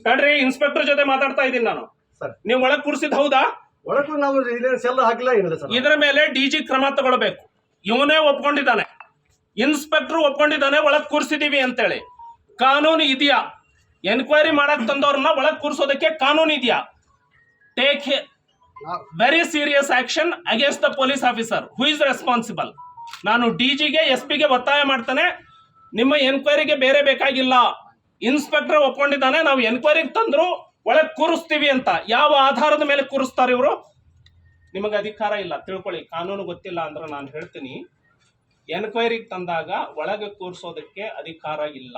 ತಡ್ರಿ ಇನ್ಸ್ಪೆಕ್ಟರ್ ಜೊತೆ ಮಾತಾಡ್ತಾ ಇದ್ದೀನಿ ನಾನು. ನೀವು ಒಳಗ್ ಕೂರಿಸಿದ್ ಹೌದಾ? ಒಳಗೂ ನಾವು ಸೆಲ್ ಹಾಕಿಲ್ಲ ಏನಿಲ್ಲ ಸರ್. ಇದರ ಮೇಲೆ ಡಿಜಿ ಕ್ರಮ ತಗೊಳ್ಬೇಕು. ಇವನೇ ಒಪ್ಕೊಂಡಿದ್ದಾನೆ, ಇನ್ಸ್ಪೆಕ್ಟರ್ ಒಪ್ಕೊಂಡಿದ್ದಾನೆ ಒಳಗ್ ಕೂರಿಸಿದೀವಿ ಅಂತೇಳಿ. ಕಾನೂನು ಇದೆಯಾ? ಎನ್ಕ್ವೈರಿ ಮಾಡಕ್ ತಂದವ್ರನ್ನ ಒಳಗ್ ಕೂರಿಸೋದಕ್ಕೆ ಕಾನೂನು ಇದೆಯಾ? Take very serious action against the police officer who is responsible. ನಾನು ಡಿಜಿಗೆ SP ಗೆ ಒತ್ತಾಯ ಮಾಡ್ತಾನೆ, ನಿಮ್ಮ ಎನ್ಕ್ವೈರಿಗೆ ಬೇರೆ ಬೇಕಾಗಿಲ್ಲ. ಇನ್ಸ್ಪೆಕ್ಟರ್ ಒಪ್ಕೊಂಡಿದ್ದಾನೆ, ನಾವು ಎನ್ಕ್ವೈರಿಗೆ ತಂದ್ರು ಒಳಗೆ ಕೂರಿಸ್ತೀವಿ ಅಂತ. ಯಾವ ಆಧಾರದ ಮೇಲೆ ಕೂರಿಸ್ತಾರೆ ಇವರು? ನಿಮಗೆ ಅಧಿಕಾರ ಇಲ್ಲ, ತಿಳ್ಕೊಳ್ಳಿ. ಕಾನೂನು ಗೊತ್ತಿಲ್ಲ ಅಂದ್ರೆ ನಾನು ಹೇಳ್ತೀನಿ, ಎನ್ಕ್ವೈರಿಗೆ ತಂದಾಗ ಒಳಗೆ ಕೂರಿಸೋದಕ್ಕೆ ಅಧಿಕಾರ ಇಲ್ಲ.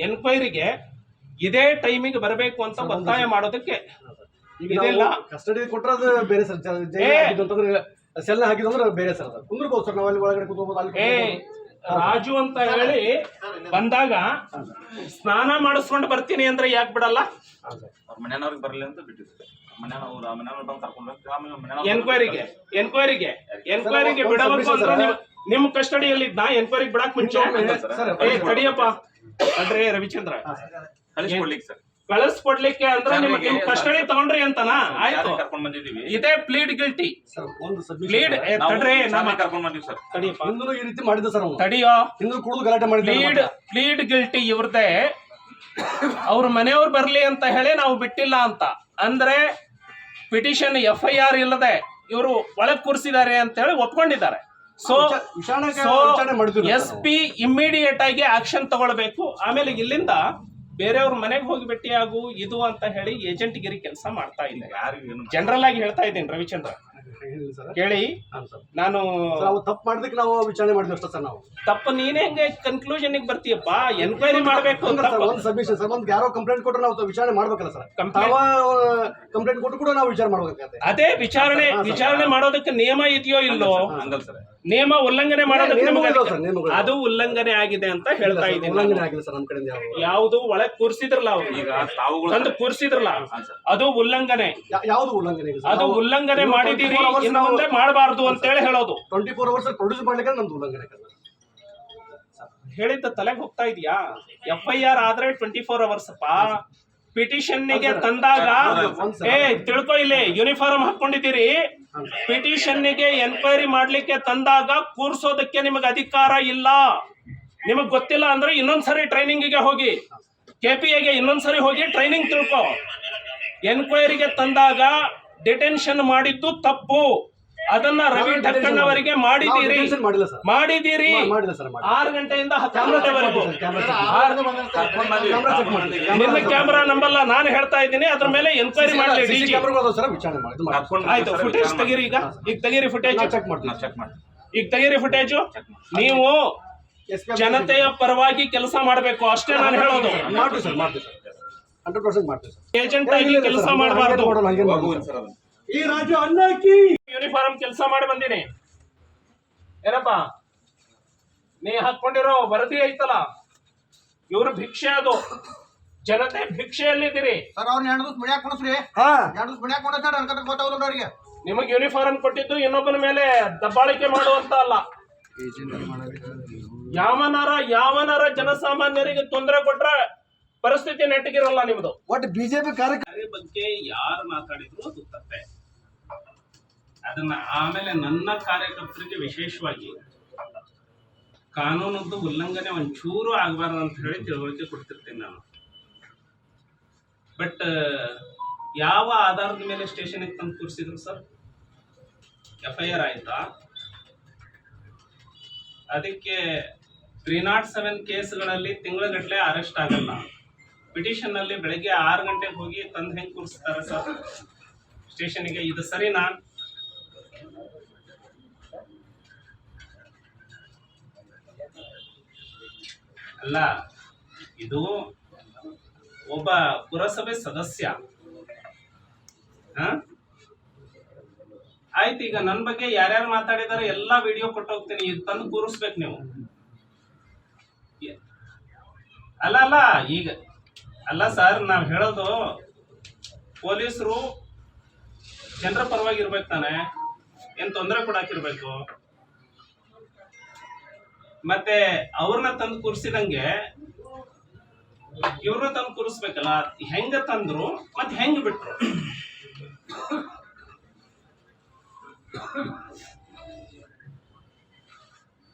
ಎನ್ಕ್ವೈರಿಗೆ ಇದೇ ಟೈಮಿಗೆ ಬರಬೇಕು ಅಂತ ಒತ್ತಾಯ ಮಾಡೋದಕ್ಕೆ ಇದೆಲ್ಲ ಕಸ್ಟಡಿ ಕೊಟ್ಟರೆ ಅದು ಬೇರೆ ಸರ್. ಸೆಲ್ ಹಾಕಿದ್ರೆ ಬೇರೆ ಸರ್. ಕುಂದ್ರಬಹುದು ಸರ್, ನಾವು ಅಲ್ಲಿ ಒಳಗಡೆ ಕೂತ್ಕೋಬಹುದು. ರಾಜು ಅಂತ ಹೇಳಿ ಬಂದಾಗ ಸ್ನಾನ ಮಾಡಿಸ್ಕೊಂಡು ಬರ್ತೀನಿ ಅಂದ್ರೆ ಯಾಕೆ ಬಿಡಲ್ಲ? ಮನೆಯವ್ರಿಗೆ ಬರಲಿ ಅಂತ ಬಿಟ್ಟಿದ್ದಾರೆ. ಎನ್ಕ್ವೈರಿಗೆ ಬಿಡಬೇಕು ಅಂದ್ರೆ ನಿಮ್ ಕಸ್ಟಡಿಯಲ್ಲಿ ನಾ ಎನ್ಕ್ವೈರಿಗೆ ಬಿಡಕ್ ಮುಂಚೆ ತಡಿಯಪ್ಪ ಅಂದ್ರೆ ರವಿಚಂದ್ರ ಕಳಿಸ್ಕೊಡ್ಲಿಕ್ಕೆ ಅಂದ್ರೆ ನಿಮ್ ಕಸ್ಟಡಿ ತಗೊಂಡ್ರಿ ಅಂತನಾ? ಆಯ್ತು, ಕರ್ಕೊಂಡ್ ಬಂದಿದ್ದೀವಿ. ಇದೇ ಪ್ಲೀಡ್ ಗಿಲ್ಟಿ. ಪ್ಲೀಡ್ ಕರ್ಕೊಂಡ್ ಬಂದಿವಿ ಸರ್. ಹಿಂದೂ ಈ ರೀತಿ ಮಾಡಿದ ಸರ್. ತಡಿಯೋ, ಹಿಂದೂ ಕುಡಿದು ಗಲಾಟೆ ಮಾಡಿದ. ಪ್ಲೀಡ್ ಗಿಲ್ಟಿ ಇವ್ರದೇ. ಅವ್ರ ಮನೆಯವ್ರು ಬರ್ಲಿ ಅಂತ ಹೇಳಿ ನಾವು ಬಿಟ್ಟಿಲ್ಲ ಅಂತ ಅಂದ್ರೆ ಪಿಟಿಷನ್ FIR ಇಲ್ಲದೆ ಇವರು ಒಳಗ್ ಕೂರಿಸಿದ್ದಾರೆ ಅಂತ ಹೇಳಿ ಒಪ್ಕೊಂಡಿದ್ದಾರೆ. ಸೊ SP ಇಮ್ಮಿಡಿಯೇಟ್ ಆಗಿ ಆಕ್ಷನ್ ತಗೊಳ್ಬೇಕು. ಆಮೇಲೆ ಇಲ್ಲಿಂದ ಬೇರೆಯವ್ರ ಮನೆಗೆ ಹೋಗಿ ಭೇಟಿಯಾಗು ಇದು ಅಂತ ಹೇಳಿ ಏಜೆಂಟ್ ಗಿರಿ ಕೆಲಸ ಮಾಡ್ತಾ ಇಲ್ಲ. ಜನರಲ್ ಆಗಿ ಹೇಳ್ತಾ ಇದ್ದೀನಿ ರವಿಚಂದ್ರ, ಕೇಳಿ. ನಾನು ತಪ್ಪು ಮಾಡಿದಕ್ಕೆ ನಾವು ವಿಚಾರಣೆ ಮಾಡಿದ್ವಿ ಅಷ್ಟೇ ಸರ್. ನಾವು ತಪ್ಪು ನೀನೇ ಹೆಂಗೆ ಕನ್ಕ್ಲೂಷನ್ ಬರ್ತೀಯಪ್ಪ? ಎನ್ಕ್ವೈರಿ ಮಾಡ್ಬೇಕು. ಒಂದು ಸಬ್ಮಿಷನ್ ಸರ್, ಒಂದು ಯಾರೋ ಕಂಪ್ಲೇಂಟ್ ಕೊಟ್ಟರೆ ನಾವು ವಿಚಾರಣೆ ಮಾಡ್ಬೇಕಲ್ಲ ಸರ್. ಕಂಪ್ಲೇಂಟ್ ಕೊಟ್ಟು ಕೂಡ ನಾವು ವಿಚಾರ ಮಾಡ್ಬೇಕಾಗುತ್ತೆ. ಅದೇ ವಿಚಾರಣೆ ಮಾಡೋದಕ್ಕೆ ನಿಯಮ ಇದೆಯೋ ಇಲ್ಲೋ? ನಿಯಮ ಉಲ್ಲಂಘನೆ ಮಾಡೋದಕ್ಕೆ ಅದು ಉಲ್ಲಂಘನೆ ಆಗಿದೆ ಅಂತ ಹೇಳ್ತಾ ಇದ್ದೀನಿ. ಯಾವುದು ಒಳಗ್ ಕೂರಿಸಿದ್ರಲ್ಲ ಅವ್ರು ತಂದು ಕೂರಿಸಿದ್ರಲ್ಲ, ಅದು ಉಲ್ಲಂಘನೆ. ಯಾವುದು ಉಲ್ಲಂಘನೆ? ಅದು ಉಲ್ಲಂಘನೆ ಮಾಡಿದೀರಿ, ಇನ್ನು ಮುಂದೆ ಮಾಡಬಾರ್ದು ಅಂತ ಹೇಳಿ ಹೇಳೋದು. 24 hours ಪ್ರೊಡ್ಯೂಸ್ ಮಾಡ್ಲಿಕ್ಕೆ ನಮ್ದು ಉಲ್ಲಂಘನೆ ಹೇಳಿದ್ದ ತಲೆಗೆ ಹೋಗ್ತಾ ಇದೆಯಾ? FIR ಆದ್ರೆ 24 hours ಅಪ್ಪ. ಪಿಟಿಷನ್ ಗೆ ತಂದಾಗ ತಿಳ್ಕೊ, ಇಲ್ಲಿ ಯೂನಿಫಾರ್ಮ್ ಹಾಕೊಂಡಿದ್ದೀರಿ. ಪಿಟಿಷನ್ ಗೆ ಎನ್ಕ್ವೈರಿ ಮಾಡ್ಲಿಕ್ಕೆ ತಂದಾಗ ಕೂರ್ಸೋದಕ್ಕೆ ನಿಮಗೆ ಅಧಿಕಾರ ಇಲ್ಲ. ನಿಮಗ್ ಗೊತ್ತಿಲ್ಲ ಅಂದ್ರೆ ಇನ್ನೊಂದ್ಸರಿ ಟ್ರೈನಿಂಗ್ ಗೆ ಹೋಗಿ, KPA ಗೆ ಇನ್ನೊಂದ್ಸರಿ ಹೋಗಿ ಟ್ರೈನಿಂಗ್ ತಿಳ್ಕೊ. ಎನ್ಕ್ವೈರಿಗೆ ತಂದಾಗ ಡಿಟೆನ್ಷನ್ ಮಾಡಿದ್ದು ತಪ್ಪು. ಅದನ್ನ ರವಿ ಠಕ್ಕಣ್ಣವರಿಗೆ ಮಾಡಿದ್ದೀರಿ 6 ಗಂಟೆಯಿಂದ 10 ಗಂಟೆವರೆಗೂ. ನಿನ್ನ ಕ್ಯಾಮೆರಾ ನಂಬಲ್ಲ, ನಾನು ಹೇಳ್ತಾ ಇದ್ದೀನಿ. ಅದ್ರ ಮೇಲೆ ಎನ್ಕ್ವೈರಿ ಮಾಡಲಿ DG. ಆಯ್ತು, ಫುಟೇಜ್ ತೆಗೀರಿ. ಈಗ ತೆಗೀರಿ ಫುಟೇಜ್. ಈಗ ತೆಗೀರಿ ಫುಟೇಜು. ನೀವು ಜನತೆಯ ಪರವಾಗಿ ಕೆಲಸ ಮಾಡಬೇಕು ಅಷ್ಟೇ ನಾನು ಹೇಳೋದು. ಏಜೆಂಟ್ ಆಗಿ ಕೆಲಸ ಮಾಡಬಾರ್ದು. ಈ ರಾಜ್ಯ ಅನ್ನಕ್ಕೆ ಯೂನಿಫಾರ್ಮ್ ಕೆಲಸ ಮಾಡಿ ಬಂದಿನಿ. ಏನಪ್ಪಾ ನೀ ಹಾಕೊಂಡಿರೋ ವರದಿ ಐತಲ್ಲ, ಇವ್ರ ಭಿಕ್ಷೆ, ಅದು ಜನತೆ ಭಿಕ್ಷೆಯಲ್ಲಿದ್ದೀರಿ. ನಿಮಗೆ ಯೂನಿಫಾರ್ಮ್ ಕೊಟ್ಟಿದ್ದು ಇನ್ನೊಬ್ಬನ ಮೇಲೆ ದಬ್ಬಾಳಿಕೆ ಮಾಡುವಂತ ಅಲ್ಲ. ಯಾವನಾರ ಜನಸಾಮಾನ್ಯರಿಗೆ ತೊಂದರೆ ಕೊಟ್ರೆ ಪರಿಸ್ಥಿತಿ ನೆಟ್ಟಗಿರಲ್ಲ ನಿಮ್ದು. ಒಟ್ಟು ಬಿಜೆಪಿ ಕಾರ್ಯ ಬಗ್ಗೆ ಯಾರು ಮಾತಾಡಿದ್ರು ಅದು ತಪ್ಪೆ. ಅದನ್ನ ಆಮೇಲೆ ನನ್ನ ಕಾರ್ಯಕರ್ತರಿಗೆ ವಿಶೇಷವಾಗಿ ಕಾನೂನದ್ದು ಉಲ್ಲಂಘನೆ ಒಂಚೂರು ಆಗಬಾರ್ದು ಅಂತ ಹೇಳಿ ತಿಳುವಳಿಕೆ ಕೊಡ್ತಿರ್ತೀನಿ ನಾನು. ಬಟ್ ಯಾವ ಆಧಾರದ ಮೇಲೆ ಸ್ಟೇಷನ್ಗೆ ತಂದು ಕೂರಿಸಿದ್ರು ಸರ್? FIR ಆಯ್ತಾ? ಅದಕ್ಕೆ 307 ಕೇಸ್ಗಳಲ್ಲಿ ತಿಂಗಳಗಟ್ಟಲೆ ಅರೆಸ್ಟ್ ಆಗಲ್ಲ. ಪಿಟಿಷನ್ ನಲ್ಲಿ ಬೆಳಗ್ಗೆ 6 ಗಂಟೆಗೆ ಹೋಗಿ ತಂದು ಹೆಂಗ್ ಕೂರಿಸ್ತಾರೆ ಸರ್ ಸ್ಟೇಷನ್ಗೆ? ಇದು ಸರಿನಾ? ಅಲ್ಲ, ಇದು ಒಬ್ಬ ಪುರಸಭೆ ಸದಸ್ಯ. ಆಯ್ತು, ಈಗ ನನ್ನ ಬಗ್ಗೆ ಯಾರ್ಯಾರು ಮಾತಾಡಿದಾರೆ ಎಲ್ಲಾ ವಿಡಿಯೋ ಕೊಟ್ಟು ಹೋಗ್ತೀನಿ. ಇದು ತಂದು ಕೂರಿಸ್ಬೇಕು ನೀವು. ಅಲ್ಲ ಈಗ ಅಲ್ಲ ಸರ್, ನಾವ್ ಹೇಳೋದು ಪೊಲೀಸರು ಜನರ ಪರವಾಗಿ ಇರ್ಬೇಕು ತಾನೆ, ಏನ್ ತೊಂದರೆ ಕೊಡಾಕಿರ್ಬೇಕು. ಮತ್ತೆ ಅವ್ರನ್ನ ತಂದು ಕೂರಿಸಿದಂಗೆ ಇವ್ರನ್ನ ತಂದು ಕೂರಿಸ್ಬೇಕಲ್ಲ, ಹೆಂಗ ತಂದ್ರು ಮತ್ತೆ ಹೆಂಗ್ ಬಿಟ್ರು?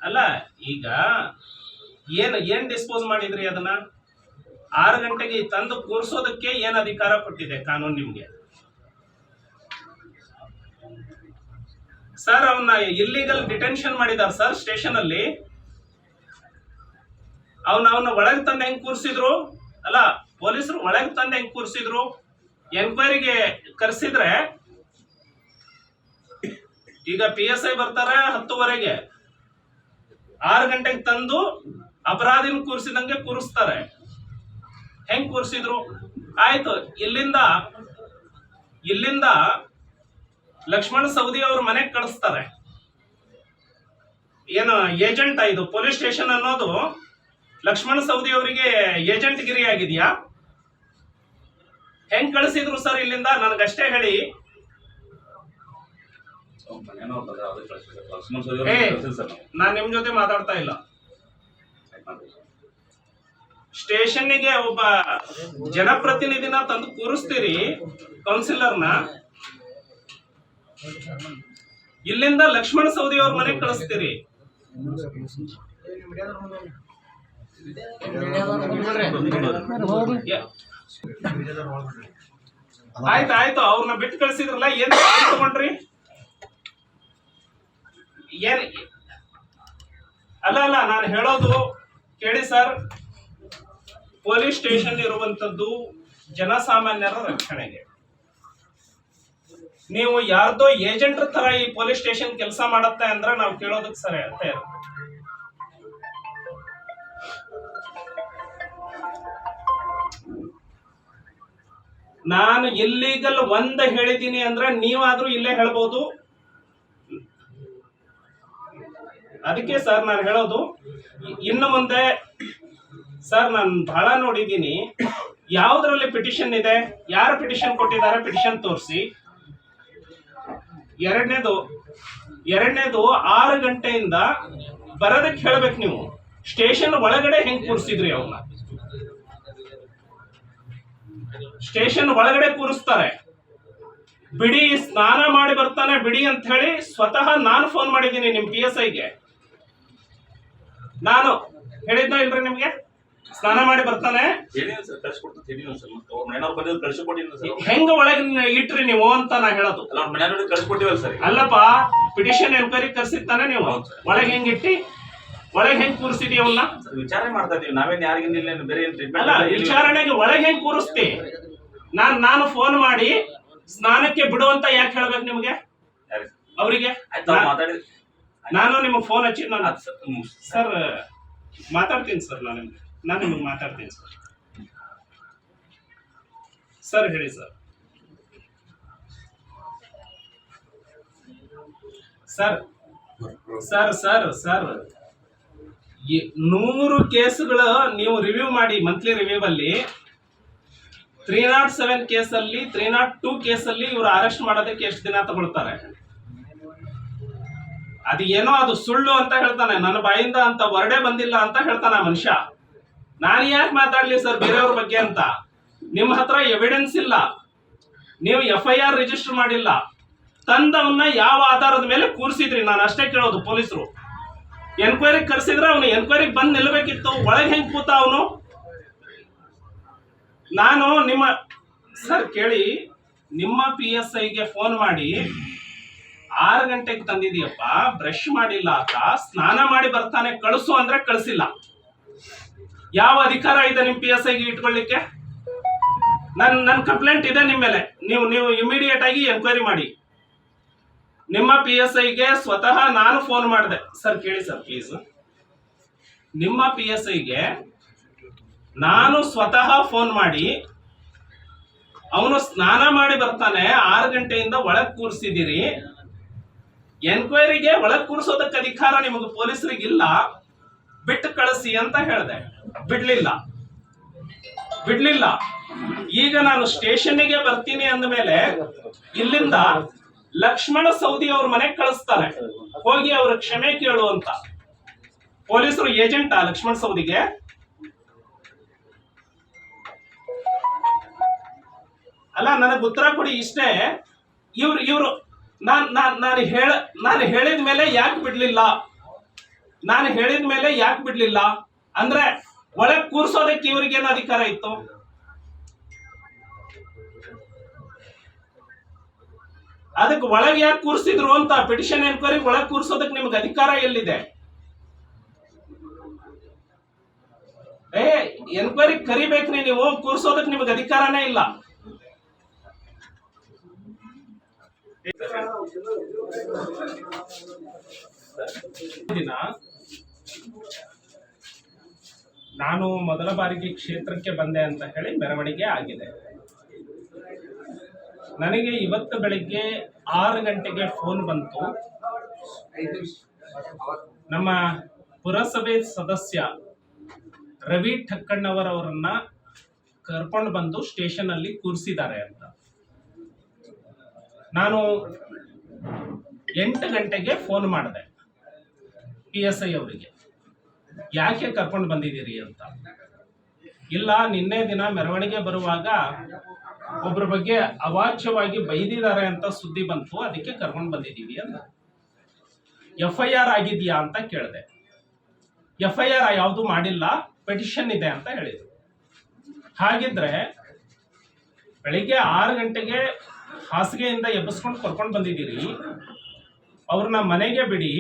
ಅಲ್ಲ ಈಗ ಏನ್ ಡಿಸ್ಪೋಸ್ ಮಾಡಿದ್ರಿ ಅದನ್ನ? 6 ಗಂಟೆಗೆ ತಂದು ಕೂರಿಸೋದಕ್ಕೆ ಏನ್ ಅಧಿಕಾರ ಕೊಟ್ಟಿದೆ ಕಾನೂನು ನಿಮ್ಗೆ? ಸರ್ ಅವನ್ನ ಇಲ್ಲಿಗಲ್ ಡಿಟೆನ್ಷನ್ ಮಾಡಿದಾರ ಸರ್ ಸ್ಟೇಷನ್ ಅಲ್ಲಿ. ಅವನ್ನ ಒಳಗೆ ತಂದು ಹೆಂಗ್ ಕೂರಿಸಿದ್ರು? ಅಲ್ಲ, ಪೊಲೀಸರು ಒಳಗೆ ತಂದು ಹೆಂಗ್ ಕೂರಿಸಿದ್ರು? ಎನ್ಕ್ವೈರಿಗೆ ಕರೆಸಿದ್ರೆ ಈಗ PSI ಬರ್ತಾರೆ 10:15, 6 ಗಂಟೆಗೆ ತಂದು ಅಪರಾಧಿನ ಕೂರಿಸಿದಂಗೆ ಕೂರಿಸ್ತಾರೆ. ಹೆಂಗ್ ಕೂರಿಸಿದ್ರು? ಆಯ್ತು, ಇಲ್ಲಿಂದ ಲಕ್ಷ್ಮಣ ಸವದಿ ಅವ್ರ ಮನೆಗೆ ಕಳಿಸ್ತಾರೆ. ಏನು ಏಜೆಂಟ್ ಇದು ಪೊಲೀಸ್ ಸ್ಟೇಷನ್ ಅನ್ನೋದು ಲಕ್ಷ್ಮಣ ಸವದಿ ಅವರಿಗೆ ಏಜೆಂಟ್ ಗಿರಿ ಆಗಿದ್ಯಾ? ಹೆಂಗ್ ಕಳಿಸಿದ್ರು ಸರ್ ಇಲ್ಲಿಂದ? ನನಗಷ್ಟೇ ಹೇಳಿ. ನಾನ್ ನಿಮ್ ಜೊತೆ ಮಾತಾಡ್ತಾ ಇಲ್ಲ. ಸ್ಟೇಷನ್ನಿಗೆ ಒಬ್ಬ ಜನಪ್ರತಿನಿಧಿನ ತಂದು ಕೂರಿಸ್ತೀರಿ, ಕೌನ್ಸಿಲರ್ನ. ಇಲ್ಲಿಂದ ಲಕ್ಷ್ಮಣ ಸವದಿ ಅವ್ರ ಮನೆಗೆ ಕಳಿಸ್ತೀರಿ. ಆಯ್ತು, ಅವ್ರನ್ನ ಬಿಟ್ಟು ಕಳಿಸಿದ್ರಲ್ಲ, ಏನ್ ತಗೊಂಡ್ರಿ? ಏನ್ ಅಲ್ಲ, ನಾನು ಹೇಳೋದು ಕೇಳಿ ಸರ್. ಪೊಲೀಸ್ ಸ್ಟೇಷನ್ ಇರುವಂತದ್ದು ಜನಸಾಮಾನ್ಯರ ರಕ್ಷಣೆಗೆ. ನೀವು ಯಾರ್ದೋ ಏಜೆಂಟ್ರ ತರ ಈ ಪೊಲೀಸ್ ಸ್ಟೇಷನ್ ಕೆಲಸ ಮಾಡತ್ತೆ ಅಂದ್ರೆ ನಾವು ಕೇಳೋದಕ್ಕೆ ಸರಿ ಅರ್ಥ ಇಲ್ಲ. ನಾನು ಇಲ್ಲೀಗಲ್ ಹೇಳಿದ್ದೀನಿ ಅಂದ್ರೆ ನೀವಾದ್ರೂ ಇಲ್ಲೇ ಹೇಳ್ಬೋದು. ಅದಕ್ಕೆ ಸರ್ ನಾನು ಹೇಳೋದು, ಇನ್ನು ಮುಂದೆ ಸರ್ ನಾನು ಬಹಳ ನೋಡಿದ್ದೀನಿ, ಯಾವ್ದ್ರಲ್ಲಿ ಪಿಟಿಷನ್ ಇದೆ, ಯಾರು ಪಿಟಿಷನ್ ಕೊಟ್ಟಿದ್ದಾರೆ ಪಿಟಿಷನ್ ತೋರಿಸಿ. ಎರಡನೇದು 6 ಗಂಟೆಯಿಂದ ಬರೋದಕ್ಕೆ ಹೇಳ್ಬೇಕು ನೀವು. ಸ್ಟೇಷನ್ ಒಳಗಡೆ ಹೆಂಗ್ ಕೂರಿಸಿದ್ರಿ ಅವನ್ನ? ಸ್ಟೇಷನ್ ಒಳಗಡೆ ಕೂರಿಸ್ತಾರೆ. ಬಿಡಿ, ಸ್ನಾನ ಮಾಡಿ ಬರ್ತಾನೆ ಬಿಡಿ ಅಂತ ಹೇಳಿ ಸ್ವತಃ ನಾನು ಫೋನ್ ಮಾಡಿದ್ದೀನಿ ನಿಮ್ PSIಗೆ. ನಾನು ಹೇಳಿದ್ನ ಇಲ್ರಿ ನಿಮ್ಗೆ? ಸ್ನಾನ ಮಾಡಿ ಬರ್ತಾನೆ, ಹೆಂಗ ಒಳಗೆ ಇಟ್ರಿ ನೀವು ಅಂತ ನಾ ಹೇಳೋದು. ಅಲ್ಲಪ್ಪ, ಪಿಟಿಷನ್ ಎನ್ಕ್ವೈರಿ ಕರ್ಸಿರ್ತಾನೆ, ನೀವು ಒಳಗೆ ಹೆಂಗ್ ಇಟ್ಟಿ, ಒಳಗೆ ಹೆಂಗ್ ಕೂರಿಸಿದಿ ಅವನ್ನ? ವಿಚಾರಣೆ ಮಾಡ್ತಾ ಇದೀವಿ ನಾವೇನ್ ಯಾರಿಗಿಂದ ಬೇರೆ ಅಲ್ಲ, ವಿಚಾರಣೆಗೆ ಒಳಗೆ ಹೆಂಗ್ ಕೂರಿಸ್ತಿ? ನಾನು ಫೋನ್ ಮಾಡಿ ಸ್ನಾನಕ್ಕೆ ಬಿಡುವಂತ ಯಾಕೆ ಹೇಳ್ಬೇಕು ನಿಮ್ಗೆ? ಅವರಿಗೆ ನಾನು ನಿಮಗೆ ಫೋನ್ ಹಚ್ಚಿ ಸರ್ ಮಾತಾಡ್ತೀನಿ ಸರ್. ನಾನು ನಿಮಗೆ ಮಾತಾಡ್ತೀನಿ ಸರ್. ಹೇಳಿ ಸರ್. ಸರ್ 100 ಕೇಸ್ಗಳು ನೀವು ರಿವ್ಯೂ ಮಾಡಿ, ಮಂತ್ಲಿ ರಿವ್ಯೂ ಅಲ್ಲಿ 307 ಕೇಸಲ್ಲಿ 302 ಕೇಸಲ್ಲಿ ಇವರು ಅರೆಸ್ಟ್ ಮಾಡೋದಕ್ಕೆ ಎಷ್ಟು ದಿನ ತಗೊಳ್ತಾರೆ? ಅದು ಏನೋ ಅದು ಸುಳ್ಳು ಅಂತ ಹೇಳ್ತಾನೆ, ನನ್ನ ಬಾಯಿಂದ ಅಂತ ವರ್ಡೇ ಬಂದಿಲ್ಲ ಅಂತ ಹೇಳ್ತಾನೆ ಮನುಷ್ಯ. ನಾನು ಯಾಕೆ ಮಾತಾಡ್ಲಿ ಸರ್ ಬೇರೆಯವ್ರ ಬಗ್ಗೆ ಅಂತ? ನಿಮ್ಮ ಹತ್ರ ಎವಿಡೆನ್ಸ್ ಇಲ್ಲ, ನೀವು FIR ರಿಜಿಸ್ಟರ್ ಮಾಡಿಲ್ಲ, ತಂದವನ್ನ ಯಾವ ಆಧಾರದ ಮೇಲೆ ಕೂರಿಸಿದ್ರಿ? ನಾನು ಅಷ್ಟೇ ಕೇಳೋದು. ಪೊಲೀಸರು ಎನ್ಕ್ವೈರಿ ಕರೆಸಿದ್ರೆ ಅವನು ಎನ್ಕ್ವೈರಿಗೆ ಬಂದು ನಿಲ್ಬೇಕಿತ್ತು, ಒಳಗೆ ಹೆಂಗ್ ಕೂತ ಅವನು? ನಾನು ಸರ್ ಕೇಳಿ, ನಿಮ್ಮ PSIಗೆ ಫೋನ್ ಮಾಡಿ 6 ಗಂಟೆಗೆ ತಂದಿದೀಯಪ್ಪ, ಬ್ರಷ್ ಮಾಡಿಲ್ಲ ಆತ, ಸ್ನಾನ ಮಾಡಿ ಬರ್ತಾನೆ, ಕಳಿಸು ಅಂದ್ರೆ ಕಳಿಸಿಲ್ಲ. ಯಾವ ಅಧಿಕಾರ ಇದೆ ನಿಮ್ PSIಗೆ ಇಟ್ಕೊಳ್ಳಿಕ್ಕೆ? ನನ್ನ ಕಂಪ್ಲೇಂಟ್ ಇದೆ ನಿಮ್ಮ ಮೇಲೆ. ನೀವು ಇಮಿಡಿಯೇಟ್ ಆಗಿ ಎನ್ಕ್ವೈರಿ ಮಾಡಿ. ನಿಮ್ಮ PSIಗೆ ಸ್ವತಃ ನಾನು ಫೋನ್ ಮಾಡಿದೆ. ಸರ್ ಕೇಳಿ ಸರ್ ಪ್ಲೀಸ್. ನಿಮ್ಮ PSIಗೆ ನಾನು ಸ್ವತಃ ಫೋನ್ ಮಾಡಿ, ಅವನು ಸ್ನಾನ ಮಾಡಿ ಬರ್ತಾನೆ, 6 ಗಂಟೆಯಿಂದ ಒಳಗ್ ಕೂರಿಸಿದಿರಿ, ಎನ್ಕ್ವೈರಿಗೆ ಒಳಗ್ ಕೂರಿಸೋದಕ್ಕೆ ಅಧಿಕಾರ ನಿಮಗೆ ಪೊಲೀಸರಿಗಿಲ್ಲ, ಬಿಟ್ಟು ಕಳಿಸಿ ಅಂತ ಹೇಳಿದೆ. ಬಿಡ್ಲಿಲ್ಲ. ಈಗ ನಾನು ಸ್ಟೇಷನ್ನಿಗೆ ಬರ್ತೀನಿ ಅಂದ ಮೇಲೆ ಇಲ್ಲಿಂದ ಲಕ್ಷ್ಮಣ ಸವದಿ ಅವ್ರ ಮನೆಗೆ ಕಳಿಸ್ತಾರೆ, ಹೋಗಿ ಅವ್ರ ಕ್ಷಮೆ ಕೇಳು ಅಂತ. ಪೊಲೀಸರು ಏಜೆಂಟಾ ಲಕ್ಷ್ಮಣ ಸವದಿಗೆ? ಅಲ್ಲ, ನನಗೆ ಉತ್ತರ ಕೊಡಿ ಇಷ್ಟೇ. ಇವ್ರು ನಾನು ಹೇಳಿದ ಮೇಲೆ ಯಾಕೆ ಬಿಡ್ಲಿಲ್ಲ, ನಾನು ಹೇಳಿದ ಮೇಲೆ ಯಾಕೆ ಬಿಡ್ಲಿಲ್ಲ ಅಂದ್ರೆ ಒಳಗ್ ಕೂರ್ಸೋದಕ್ಕೆ ಇವ್ರಿಗೇನು ಅಧಿಕಾರ ಇತ್ತು? ಅದಕ್ಕೆ ಒಳಗೆ ಯಾಕೆ ಕೂರ್ಸಿದ್ರು ಅಂತ ಪಿಟಿಷನ್ ಎನ್ಕ್ವೈರಿ ಒಳಗೆ ಕೂರ್ಸೋದಕ್ಕೆ ನಿಮ್ಗೆ ಅಧಿಕಾರ ಎಲ್ಲಿದೆ? ಎನ್ಕ್ವೈರಿ ಕರಿಬೇಕ್ರಿ ನೀವು, ಕೂರ್ಸೋದಕ್ಕೆ ನಿಮ್ಗೆ ಅಧಿಕಾರನೇ ಇಲ್ಲ. ದಿನ ನಾನು ಮೊದಲ ಬಾರಿಗೆ ಕ್ಷೇತ್ರಕ್ಕೆ ಬಂದೆ ಅಂತ ಹೇಳಿ ಮೆರವಣಿಗೆ ಆಗಿದೆ. ನನಗೆ ಇವತ್ತು ಬೆಳಿಗ್ಗೆ 6 ಗಂಟೆಗೆ ಫೋನ್ ಬಂತು. ನಮ್ಮ ಪುರಸಭೆ ಸದಸ್ಯ ರವಿ ಠಕ್ಕಣ್ಣವರವರನ್ನ ಕರ್ಕೊಂಡು ಬಂದು ಸ್ಟೇಷನ್ ಅಲ್ಲಿ ಕೂರಿಸಿದ್ದಾರೆ ಅಂತ. ನಾನು 8 ಗಂಟೆಗೆ ಫೋನ್ ಮಾಡಿದೆ PSI ಅವರಿಗೆ, ಯಾಕೆ ಕರ್ಕೊಂಡು ಬಂದಿದ್ದೀರಿ ಅಂತ. ಇಲ್ಲ, ನಿನ್ನೆ ದಿನ ಮೆರವಣಿಗೆ ಬರುವಾಗ ಒಬ್ಬರ ಬಗ್ಗೆ ಅವಾಚ್ಯವಾಗಿ ಬೈದಿದ್ದಾರೆ ಅಂತ ಸುದ್ದಿ ಬಂತು, ಅದಕ್ಕೆ ಕರ್ಕೊಂಡು ಬಂದಿದ್ದೀವಿ ಅಂತ. FIR ಆಗಿದೆಯಾ ಅಂತ ಕೇಳಿದೆ. FIR ಯಾವುದು ಮಾಡಿಲ್ಲ, ಪೆಟಿಷನ್ ಇದೆ ಅಂತ ಹೇಳಿದ್ರು. ಹಾಗಿದ್ರೆ ಬೆಳಿಗ್ಗೆ 6 ಗಂಟೆಗೆ ಹಾಸಿಗೆಯಿಂದ ಎಬ್ಬಿಸ್ಕೊಂಡು ಕರ್ಕೊಂಡು ಬಂದಿದ್ದೀರಿ, ಅವ್ರನ್ನ ಮನೆಗೆ ಬಿಡಿ,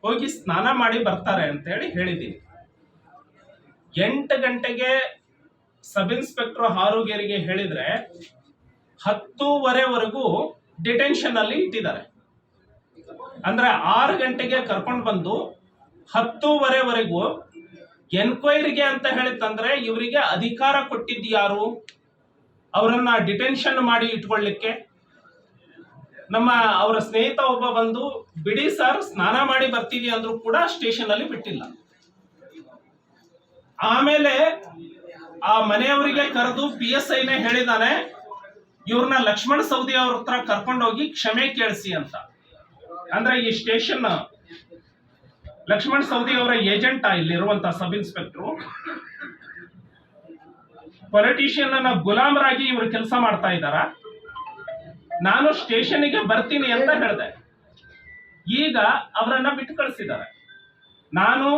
ಹೋಗಿ ಸ್ನಾನ ಮಾಡಿ ಬರ್ತಾರೆ ಅಂತ ಹೇಳಿದ್ದೀನಿ. 8 ಗಂಟೆಗೆ ಸಬ್ ಇನ್ಸ್ಪೆಕ್ಟರ್ ಹಾರುಗೇರಿಗೆ ಹೇಳಿದ್ರೆ 10:15ವರೆಗೂ ಡಿಟೆನ್ಷನ್ ಅಲ್ಲಿ ಇಟ್ಟಿದ್ದಾರೆ. ಅಂದ್ರೆ 6 ಗಂಟೆಗೆ ಕರ್ಕೊಂಡು ಬಂದು 10:15ವರೆಗೂ ಎನ್ಕ್ವೈರಿಗೆ ಅಂತ ಹೇಳಿತ್ತಂದ್ರೆ ಇವರಿಗೆ ಅಧಿಕಾರ ಕೊಟ್ಟಿದ್ದು ಯಾರು? ಅವರನ್ನ ಡಿಟೆನ್ಷನ್ ಮಾಡಿ ಇಟ್ಕೊಳ್ಳಿಕ್ಕೆ. ಅವರ ಸ್ನೇಹಿತ ಒಬ್ಬ ಬಂದು ಬಿಡಿ ಸರ್ ಸ್ನಾನ ಮಾಡಿ ಬರ್ತೀವಿ ಅಂದ್ರೂ ಕೂಡ ಸ್ಟೇಷನ್ ಅಲ್ಲಿ ಬಿಟ್ಟಿಲ್ಲ. ಆಮೇಲೆ ಆ ಮನೆಯವರಿಗೆ ಕರೆದು PSIನೇ ಹೇಳಿದಾನೆ, ಇವ್ರನ್ನ ಲಕ್ಷ್ಮಣ ಸವದಿ ಅವ್ರ ಹತ್ರ ಕರ್ಕೊಂಡೋಗಿ ಕ್ಷಮೆ ಕೇಳಿಸಿ ಅಂತ. ಅಂದ್ರೆ ಈ ಸ್ಟೇಷನ್ ಲಕ್ಷ್ಮಣ ಸವದಿ ಅವರ ಏಜೆಂಟ್ ಇಲ್ಲಿರುವಂತ ಸಬ್ ಇನ್ಸ್ಪೆಕ್ಟರ್. ಪೊಲಿಟಿಷಿಯನ್ ಅನ್ನ ಗುಲಾಮರಾಗಿ ಇವರು ಕೆಲಸ ಮಾಡ್ತಾ ಇದ್ದಾರ. ನಾನು ಸ್ಟೇಷನ್ಗೆ ಬರ್ತೀನಿ ಅಂತ ಹೇಳಿದೆ. ಈಗ ಅವರನ್ನ ಬಿಟ್ಟು ಕಳಿಸಿದ್ದಾರೆ. ನಾನು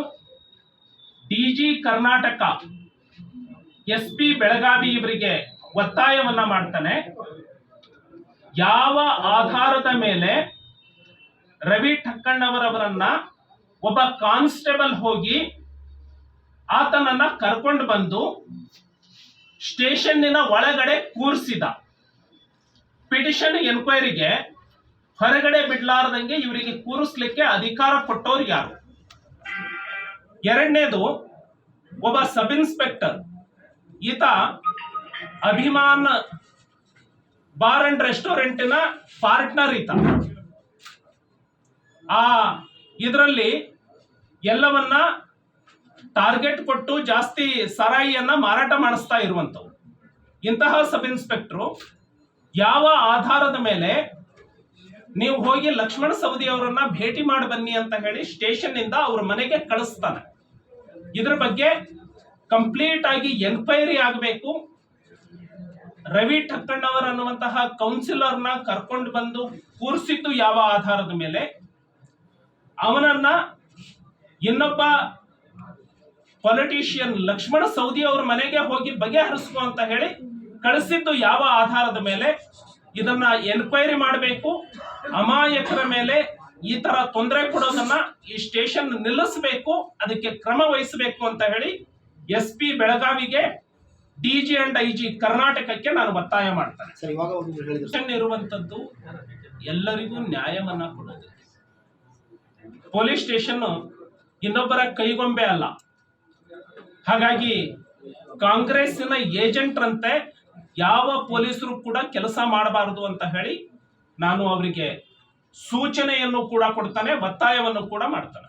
DG ಕರ್ನಾಟಕ SP ಬೆಳಗಾವಿ ಇವರಿಗೆ ಒತ್ತಾಯವನ್ನ ಮಾಡ್ತಾನೆ, ಯಾವ ಆಧಾರದ ಮೇಲೆ ರವಿ ಠಕ್ಕಣ್ಣವರವರನ್ನ ಒಬ್ಬ ಕಾನ್ಸ್ಟೇಬಲ್ ಹೋಗಿ ಆತನನ್ನ ಕರ್ಕೊಂಡು ಬಂದು ಸ್ಟೇಷನ್ನಿನ ಒಳಗಡೆ ಕೂರಿಸಿದ? ಪಿಟಿಷನ್ ಎನ್ಕ್ವೈರಿಗೆ ಹೊರಗಡೆ ಬಿಡ್ಲಾರ್ದಂಗೆ ಇವರಿಗೆ ಕೂರಿಸ್ಲಿಕ್ಕೆ ಅಧಿಕಾರ ಕೊಟ್ಟವ್ರು ಯಾರು? ಎರಡನೇದು, ಒಬ್ಬ ಸಬ್ ಇನ್ಸ್ಪೆಕ್ಟರ್, ಈತ ಅಭಿಮಾನ್ ಬಾರ್ ಅಂಡ್ ರೆಸ್ಟೋರೆಂಟಿನ ಪಾರ್ಟ್ನರ್ ಈತ. ಇದರಲ್ಲಿ ಎಲ್ಲವನ್ನ ಟಾರ್ಗೆಟ್ ಕೊಟ್ಟು ಜಾಸ್ತಿ ಸರಾಯಿಯನ್ನ ಮಾರಾಟ ಮಾಡಿಸ್ತಾ ಇರುವಂತವ್ರು. ಇಂತಹ ಸಬ್ ಇನ್ಸ್ಪೆಕ್ಟರ್ ಯಾವ ಆಧಾರದ ಮೇಲೆ ನೀವು ಹೋಗಿ ಲಕ್ಷ್ಮಣ ಸವದಿ ಅವರನ್ನ ಭೇಟಿ ಮಾಡಿ ಬನ್ನಿ ಅಂತ ಹೇಳಿ ಸ್ಟೇಷನ್ ಇಂದ ಅವ್ರ ಮನೆಗೆ ಕಳಿಸ್ತಾನೆ? ಇದ್ರ ಬಗ್ಗೆ ಕಂಪ್ಲೀಟ್ ಆಗಿ ಎನ್ಕ್ವೈರಿ ಆಗಬೇಕು. ರವಿ ಠಕ್ಕಣ್ಣವರ್ ಅನ್ನುವಂತಹ ಕೌನ್ಸಿಲರ್ನ ಕರ್ಕೊಂಡು ಬಂದು ಕೂರಿಸಿದ್ದು ಯಾವ ಆಧಾರದ ಮೇಲೆ, ಅವನನ್ನ ಇನ್ನೊಬ್ಬ ಪೊಲಿಟಿಷಿಯನ್ ಲಕ್ಷ್ಮಣ ಸವದಿ ಅವ್ರ ಮನೆಗೆ ಹೋಗಿ ಬಗೆಹರಿಸುವ ಅಂತ ಹೇಳಿ ಕಳಿಸಿದ್ದು ಯಾವ ಆಧಾರದ ಮೇಲೆ, ಇದನ್ನ ಎನ್ಕ್ವೈರಿ ಮಾಡಬೇಕು. ಅಮಾಯಕರ ಮೇಲೆ ಈ ತರ ತೊಂದರೆ ಕೊಡೋದನ್ನ ಈ ಸ್ಟೇಷನ್ ನಿಲ್ಲಿಸಬೇಕು, ಅದಕ್ಕೆ ಕ್ರಮ ವಹಿಸಬೇಕು ಅಂತ ಹೇಳಿ SP ಬೆಳಗಾವಿಗೆ, DG ಅಂಡ್ IG ಕರ್ನಾಟಕಕ್ಕೆ ನಾನು ಒತ್ತಾಯ ಮಾಡ್ತೇನೆ. ಇರುವಂತದ್ದು ಎಲ್ಲರಿಗೂ ನ್ಯಾಯವನ್ನ ಕೊಡೋದು. ಪೊಲೀಸ್ ಸ್ಟೇಷನ್ ಇನ್ನೊಬ್ಬರ ಕೈಗೊಂಬೆ ಅಲ್ಲ. ಹಾಗಾಗಿ ಕಾಂಗ್ರೆಸ್ಸಿನ ಏಜೆಂಟ್ರಂತೆ ಯಾವ ಪೊಲೀಸರು ಕೂಡ ಕೆಲಸ ಮಾಡಬಾರದು ಅಂತ ಹೇಳಿ ನಾನು ಅವರಿಗೆ ಸೂಚನೆಯನ್ನು ಕೂಡ ಕೊಡ್ತಾನೆ, ಒತ್ತಾಯವನ್ನು ಕೂಡ ಮಾಡ್ತಾನೆ.